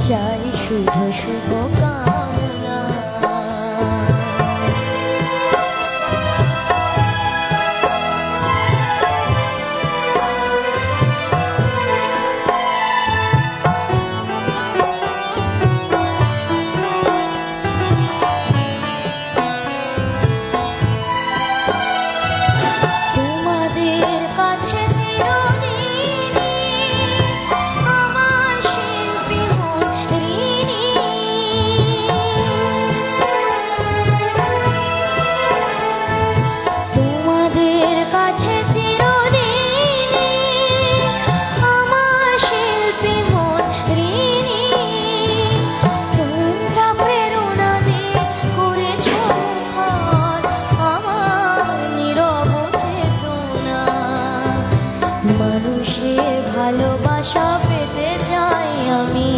চাই শুধু শুভ কামনা। মানুষের ভালোবাসা পেতে চাই আমি,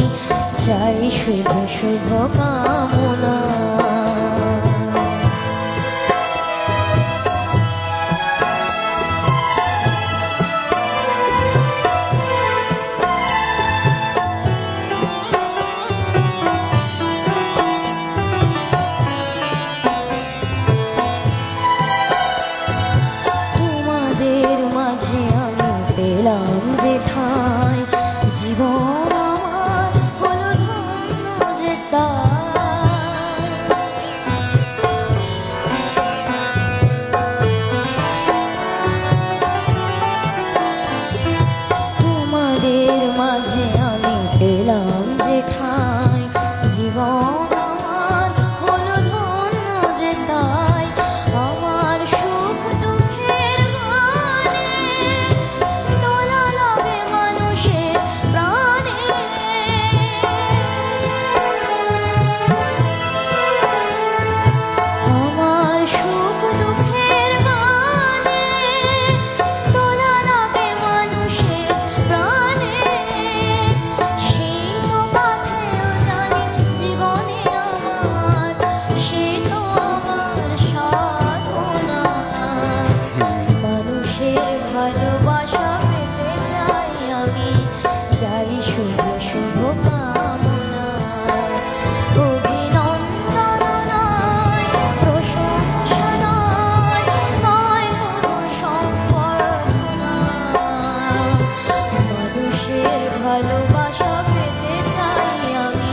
চাই শুধু শুভ কামনা। তোমাদের মাঝে আমি পেলাম যে ঠাঁই, জীবন আমার হলো ধন্য যে তাই। তোমাদের মাঝে আমি পেলাম যে ঠাঁই, জীবন